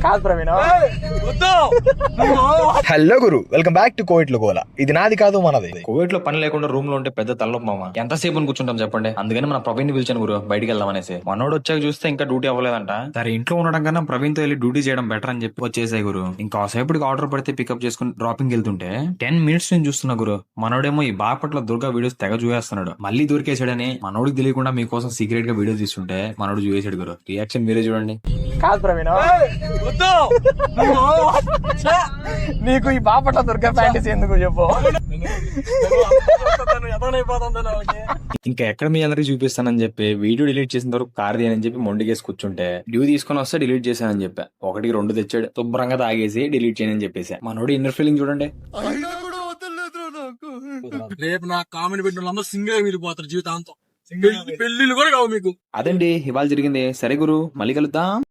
కాదు Praveen. Hello Guru, welcome back to Covid లో గోలా. ఇది నాది కాదు మనది. కోవిడ్ లో పని లేకుండా రూమ్ లో ఉంటే పెద్ద తలనొప్పి మామ. ఎంతసేపు కూర్చుంటాం చెప్పండి. అందుకని మన ప్రవీణ్ పిలిచాను గురు, బయటికి వెళ్దాం అనేసి. మనోడు వచ్చాక చూస్తే ఇంకా డ్యూటీ అవ్వలేదంట. సరే ఇంట్లో ఉండడం కన్నా ప్రవీణ్ తో వెళ్ళి డ్యూటీ చేయడం బెటర్ అని చెప్పి వచ్చేసాయి గురు. ఇంకా సేపటికి ఆర్డర్ పడితే పికప్ చేసుకుని డ్రాపింగ్ వెళ్తుంటే 10 minutes నుంచి చూస్తున్నా గురు. మనోడేమో ఈ బాపట్ల దుర్గా వీడియోస్ తెగ చూసేస్తున్నాడు. మళ్ళీ దొరికేసాడని మనోడికి తెలియకుండా మీకోసం సీక్రెట్ గా వీడియో తీస్తుంటే మనోడు చూసేసాడు గురు. రియాక్షన్ మీరే చూడండి. కాదు ప్రవీణ్, నీకు ఈ బాపట్ల దుర్గా ఫ్యాంటసీ ఎందుకు చెప్పు. ఇంకా ఎక్కడ మీ అందరికి చూపిస్తానని చెప్పి వీడియో డిలీట్ చేసిన వరకు కార్ అని చెప్పి మొండికేసి కూర్చుంటే డ్యూ తీసుకొని వస్తే డిలీట్ చేశానని చెప్పా. 1-2 తెచ్చాడు, శుభ్రంగా తాగేసి డిలీట్ చేయని చెప్పేసి. మనోడు ఇన్నర్ ఫీలింగ్ చూడండి. రేపు నా కామెడీ పెట్టిన వాళ్ళందరూ సింగిల్ మిగిలిపోతారు జీవితాంతం. పెళ్లిళ్ళు కూడా కావు మీకు. అదండి ఇవాళ జరిగింది. సరే గురు, మళ్ళీ కలుద్దాం.